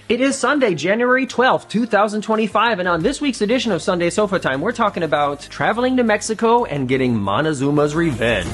It is Sunday, January 12th, 2025, and on this week's edition of Sunday Sofa Time, we're talking about traveling to Mexico and getting Montezuma's revenge.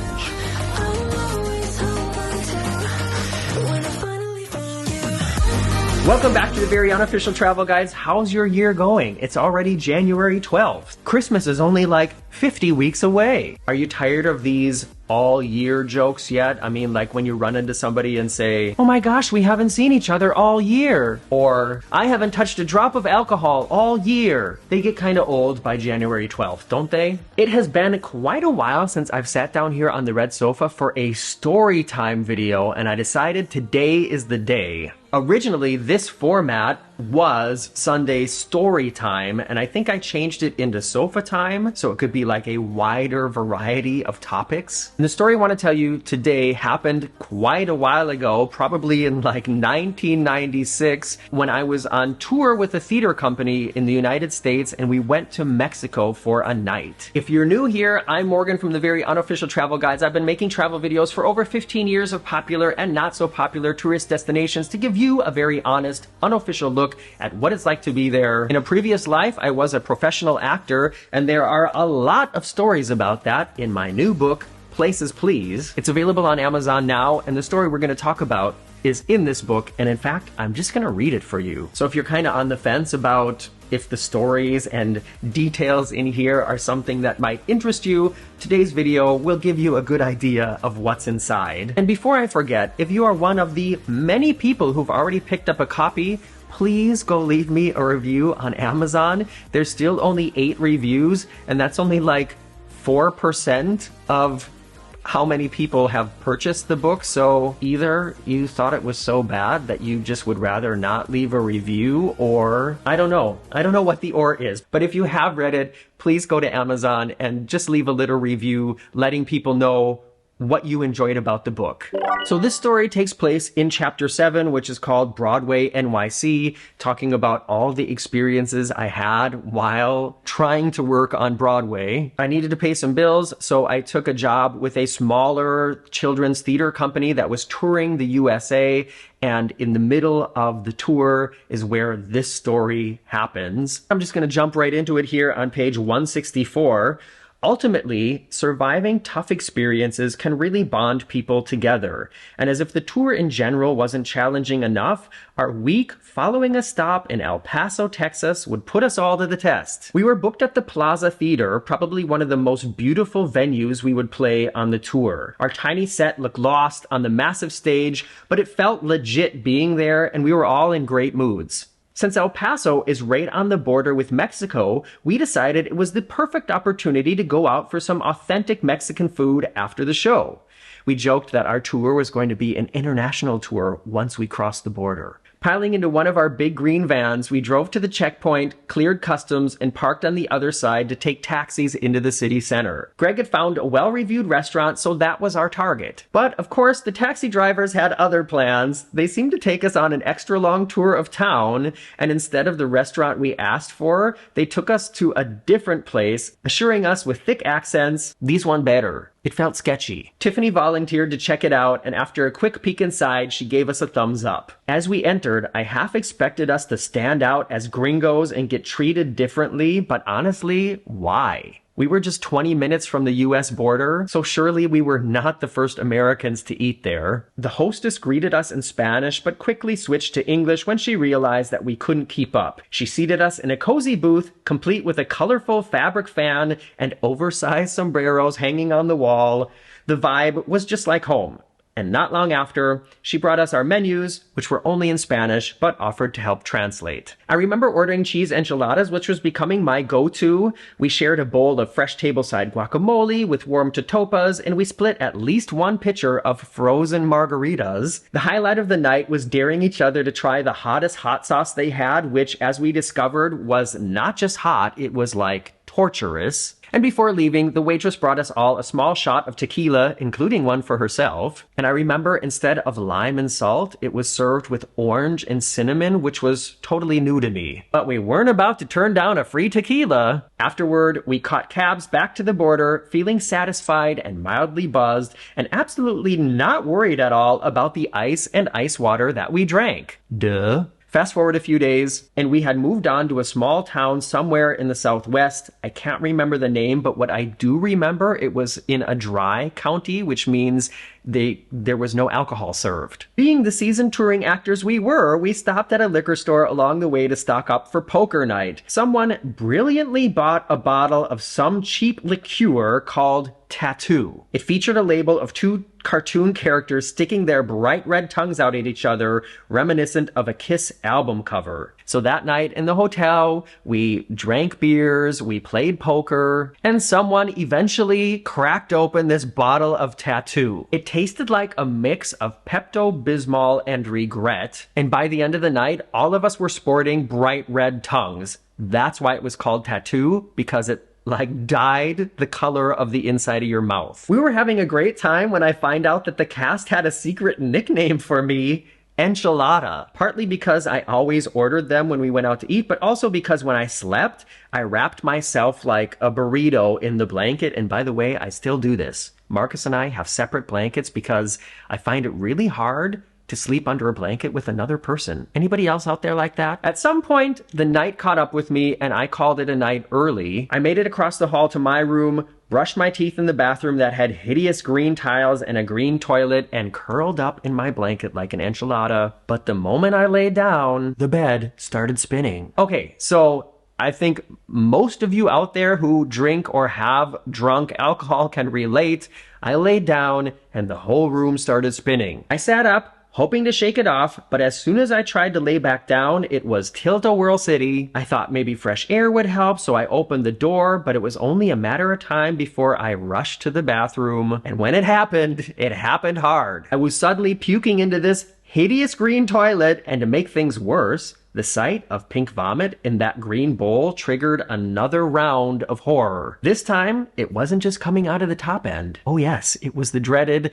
Welcome back to the very unofficial travel guides. How's your year going? It's already January 12th. Christmas is only like 50 weeks away. Are you tired of these all year jokes yet? I mean, like when you run into somebody and say, "Oh my gosh, we haven't seen each other all year." Or, "I haven't touched a drop of alcohol all year." They get kind of old by January 12th, don't they? It has been quite a while since I've sat down here on the red sofa for a story time video, and I decided today is the day. Originally, this format was Sunday story time, and I think I changed it into sofa time so it could be like a wider variety of topics. And the story I want to tell you today happened quite a while ago, probably in like 1996, when I was on tour with a theater company in the United States, and we went to Mexico for a night. If you're new here, I'm Morgan from the very unofficial travel guides. I've been making travel videos for over 15 years of popular and not so popular tourist destinations to give you a very honest, unofficial look at what it's like to be there. In a previous life, I was a professional actor, and there are a lot of stories about that in my new book, Places Please. It's available on Amazon now, and the story we're going to talk about is in this book, and in fact, I'm just going to read it for you. So if you're kind of on the fence about if the stories and details in here are something that might interest you, today's video will give you a good idea of what's inside. And before I forget, if you are one of the many people who've already picked up a copy, please go leave me a review on Amazon. There's still only 8 reviews, and that's only like 4% of how many people have purchased the book. So either you thought it was so bad that you just would rather not leave a review, or I don't know what the or is. But if you have read it, please go to Amazon and just leave a little review letting people know what you enjoyed about the book. So this story takes place in chapter 7, which is called Broadway NYC, talking about all the experiences I had while trying to work on Broadway. I needed to pay some bills, so I took a job with a smaller children's theater company that was touring the USA, and in the middle of the tour is where this story happens. I'm just going to jump right into it here on page 164. Ultimately, surviving tough experiences can really bond people together. And as if the tour in general wasn't challenging enough, our week following a stop in El Paso, Texas would put us all to the test. We were booked at the Plaza Theater, probably one of the most beautiful venues we would play on the tour. Our tiny set looked lost on the massive stage, but it felt legit being there, and we were all in great moods. Since El Paso is right on the border with Mexico, we decided it was the perfect opportunity to go out for some authentic Mexican food after the show. We joked that our tour was going to be an international tour once we crossed the border. Piling into one of our big green vans, we drove to the checkpoint, cleared customs, and parked on the other side to take taxis into the city center. Greg had found a well-reviewed restaurant, so that was our target. But, of course, the taxi drivers had other plans. They seemed to take us on an extra long tour of town, and instead of the restaurant we asked for, they took us to a different place, assuring us with thick accents, "These one better." It felt sketchy. Tiffany volunteered to check it out, and after a quick peek inside, she gave us a thumbs up. As we entered, I half expected us to stand out as gringos and get treated differently, but honestly, why? We were just 20 minutes from the US border, so surely we were not the first Americans to eat there. The hostess greeted us in Spanish, but quickly switched to English when she realized that we couldn't keep up. She seated us in a cozy booth, complete with a colorful fabric fan and oversized sombreros hanging on the wall. The vibe was just like home. And not long after, she brought us our menus, which were only in Spanish, but offered to help translate. I remember ordering cheese enchiladas, which was becoming my go-to. We shared a bowl of fresh tableside guacamole with warm totopas, and we split at least one pitcher of frozen margaritas. The highlight of the night was daring each other to try the hottest hot sauce they had, which, as we discovered, was not just hot, it was like torturous. And before leaving, the waitress brought us all a small shot of tequila, including one for herself. And I remember instead of lime and salt, it was served with orange and cinnamon, which was totally new to me. But we weren't about to turn down a free tequila. Afterward, we caught cabs back to the border, feeling satisfied and mildly buzzed, and absolutely not worried at all about the ice and ice water that we drank. Duh. Fast forward a few days, and we had moved on to a small town somewhere in the Southwest. I can't remember the name, but what I do remember, it was in a dry county, which means there was no alcohol served. Being the seasoned touring actors we were, we stopped at a liquor store along the way to stock up for poker night. Someone brilliantly bought a bottle of some cheap liqueur called Tattoo. It featured a label of two cartoon characters sticking their bright red tongues out at each other, reminiscent of a Kiss album cover. So that night in the hotel, we drank beers, we played poker, and someone eventually cracked open this bottle of Tattoo. It tasted like a mix of Pepto-Bismol and regret, and by the end of the night, all of us were sporting bright red tongues. That's why it was called Tattoo, because it dyed the color of the inside of your mouth. We were having a great time when I find out that the cast had a secret nickname for me, Enchilada. Partly because I always ordered them when we went out to eat, but also because when I slept, I wrapped myself like a burrito in the blanket. And by the way, I still do this. Marcus and I have separate blankets because I find it really hard to sleep under a blanket with another person. Anybody else out there like that? At some point, the night caught up with me and I called it a night early. I made it across the hall to my room, brushed my teeth in the bathroom that had hideous green tiles and a green toilet, and curled up in my blanket like an enchilada. But the moment I laid down, the bed started spinning. Okay, so I think most of you out there who drink or have drunk alcohol can relate. I laid down and the whole room started spinning. I sat up, hoping to shake it off, but as soon as I tried to lay back down, it was tilt-a-whirl city. I thought maybe fresh air would help, so I opened the door, but it was only a matter of time before I rushed to the bathroom. And when it happened hard. I was suddenly puking into this hideous green toilet, and to make things worse, the sight of pink vomit in that green bowl triggered another round of horror. This time, it wasn't just coming out of the top end. Oh yes, it was the dreaded,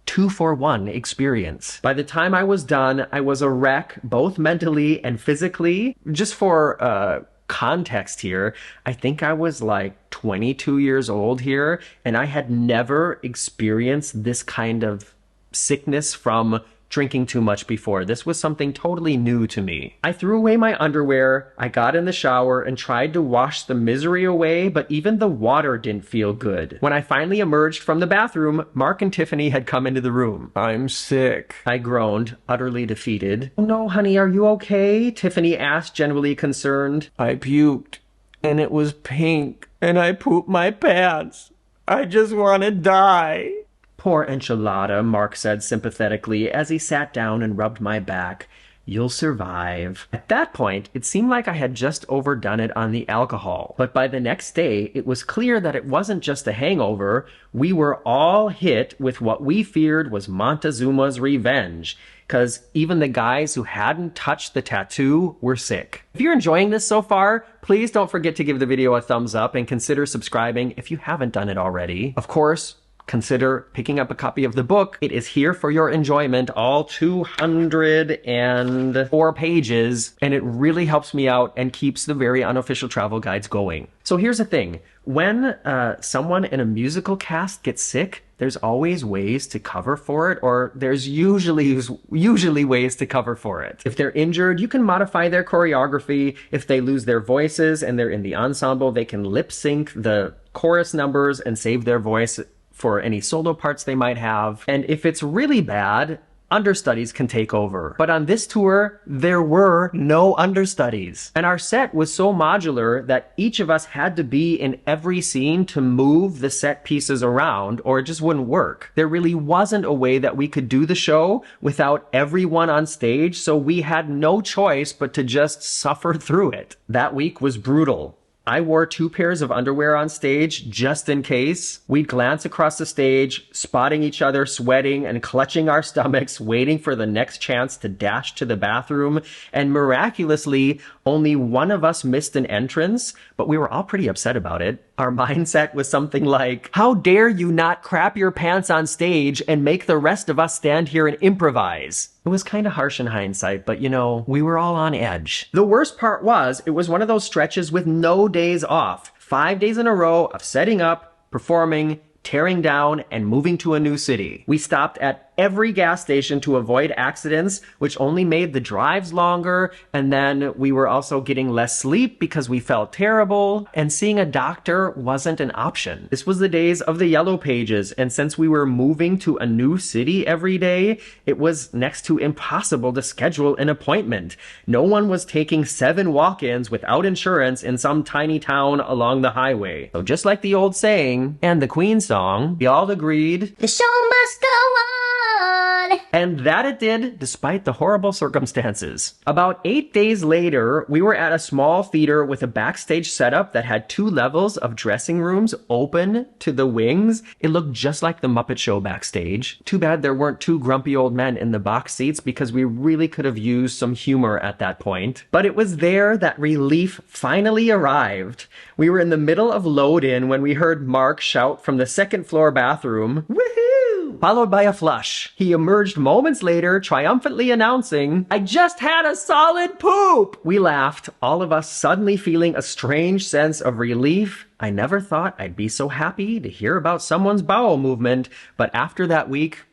2-for-1 experience. By the time I was done, I was a wreck, both mentally and physically. Just for context here, I think I was like 22 years old here, and I had never experienced this kind of sickness from drinking too much before. This was something totally new to me. I threw away my underwear, I got in the shower and tried to wash the misery away, but even the water didn't feel good. When I finally emerged from the bathroom, Mark and Tiffany had come into the room. "I'm sick," I groaned, utterly defeated. "Oh no, honey, are you okay?" Tiffany asked, genuinely concerned. "I puked, and it was pink, and I pooped my pants. I just want to die." "Poor enchilada," Mark said sympathetically as he sat down and rubbed my back. "You'll survive." At that point, it seemed like I had just overdone it on the alcohol. But by the next day, it was clear that it wasn't just a hangover. We were all hit with what we feared was Montezuma's revenge, because even the guys who hadn't touched the tattoo were sick. If you're enjoying this so far, please don't forget to give the video a thumbs up and consider subscribing if you haven't done it already. Of course, consider picking up a copy of the book. It is here for your enjoyment, all 204 pages, and it really helps me out and keeps the very unofficial travel guides going. So here's the thing. When someone in a musical cast gets sick, there's always ways to cover for it, or there's usually ways to cover for it. If they're injured, you can modify their choreography. If they lose their voices and they're in the ensemble, they can lip sync the chorus numbers and save their voice for any solo parts they might have. And if it's really bad, understudies can take over. But on this tour, there were no understudies. And our set was so modular that each of us had to be in every scene to move the set pieces around, or it just wouldn't work. There really wasn't a way that we could do the show without everyone on stage, so we had no choice but to just suffer through it. That week was brutal. I wore 2 pairs of underwear on stage just in case. We'd glance across the stage, spotting each other sweating and clutching our stomachs, waiting for the next chance to dash to the bathroom. And miraculously, only one of us missed an entrance, but we were all pretty upset about it. Our mindset was something like, "How dare you not crap your pants on stage and make the rest of us stand here and improvise?" It was kind of harsh in hindsight, but you know, we were all on edge. The worst part was, it was one of those stretches with no days off. 5 days in a row of setting up, performing, tearing down, and moving to a new city. We stopped at every gas station to avoid accidents, which only made the drives longer. And then we were also getting less sleep because we felt terrible. And seeing a doctor wasn't an option. This was the days of the yellow pages. And since we were moving to a new city every day, it was next to impossible to schedule an appointment. No one was taking 7 walk-ins without insurance in some tiny town along the highway. So just like the old saying and the Queen song, we all agreed, the show must go on. And that it did, despite the horrible circumstances. About 8 days later, we were at a small theater with a backstage setup that had 2 levels of dressing rooms open to the wings. It looked just like the Muppet Show backstage. Too bad there weren't 2 grumpy old men in the box seats because we really could have used some humor at that point. But it was there that relief finally arrived. We were in the middle of load-in when we heard Mark shout from the second floor bathroom, "Woohoo!" followed by a flush. He emerged moments later, triumphantly announcing, "I just had a solid poop!" We laughed, all of us suddenly feeling a strange sense of relief. I never thought I'd be so happy to hear about someone's bowel movement, but after that week,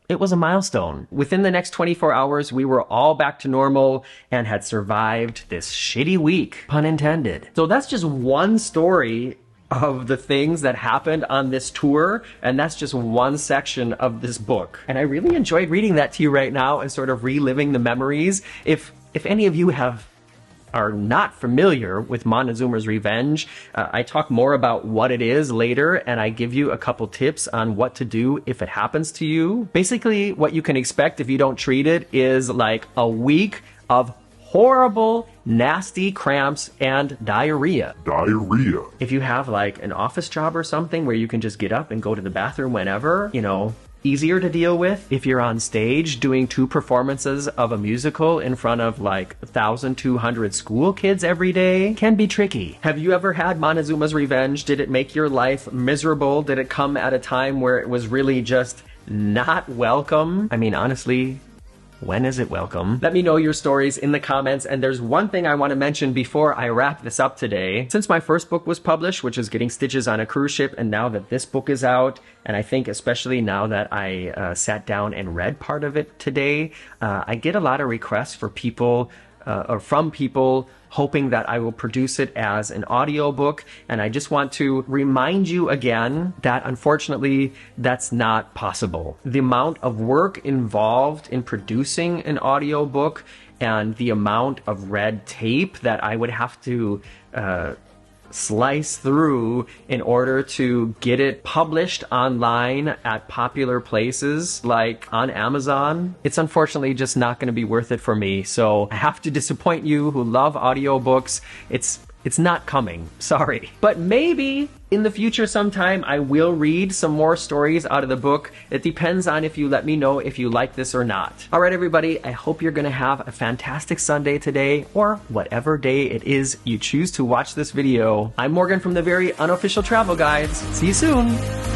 it was a milestone. Within the next 24 hours, we were all back to normal and had survived this shitty week, pun intended. So that's just one story of the things that happened on this tour, and that's just one section of this book. And I really enjoyed reading that to you right now and sort of reliving the memories. If any of you are not familiar with Montezuma's Revenge, I talk more about what it is later, and I give you a couple tips on what to do if it happens to you. Basically, what you can expect if you don't treat it is like a week of horrible, nasty cramps and diarrhea. If you have like an office job or something where you can just get up and go to the bathroom whenever, easier to deal with. If you're on stage doing 2 performances of a musical in front of like 1,200 school kids every day, can be tricky. Have you ever had Montezuma's Revenge? Did it make your life miserable? Did it come at a time where it was really just not welcome? I mean, honestly, when is it welcome? Let me know your stories in the comments, and there's one thing I want to mention before I wrap this up today. Since my first book was published, which is Getting Stitches on a Cruise Ship, and now that this book is out, and I think especially now that I sat down and read part of it today, I get a lot of requests for people or from people hoping that I will produce it as an audiobook. And I just want to remind you again that unfortunately that's not possible. The amount of work involved in producing an audiobook and the amount of red tape that I would have to slice through in order to get it published online at popular places like on Amazon, it's unfortunately just not going to be worth it for me. So I have to disappoint you who love audiobooks. It's not coming. Sorry. But maybe in the future sometime I will read some more stories out of the book. It depends on if you let me know if you like this or not. All right, everybody. I hope you're going to have a fantastic Sunday today, or whatever day it is you choose to watch this video. I'm Morgan from the Very Unofficial Travel Guides. See you soon.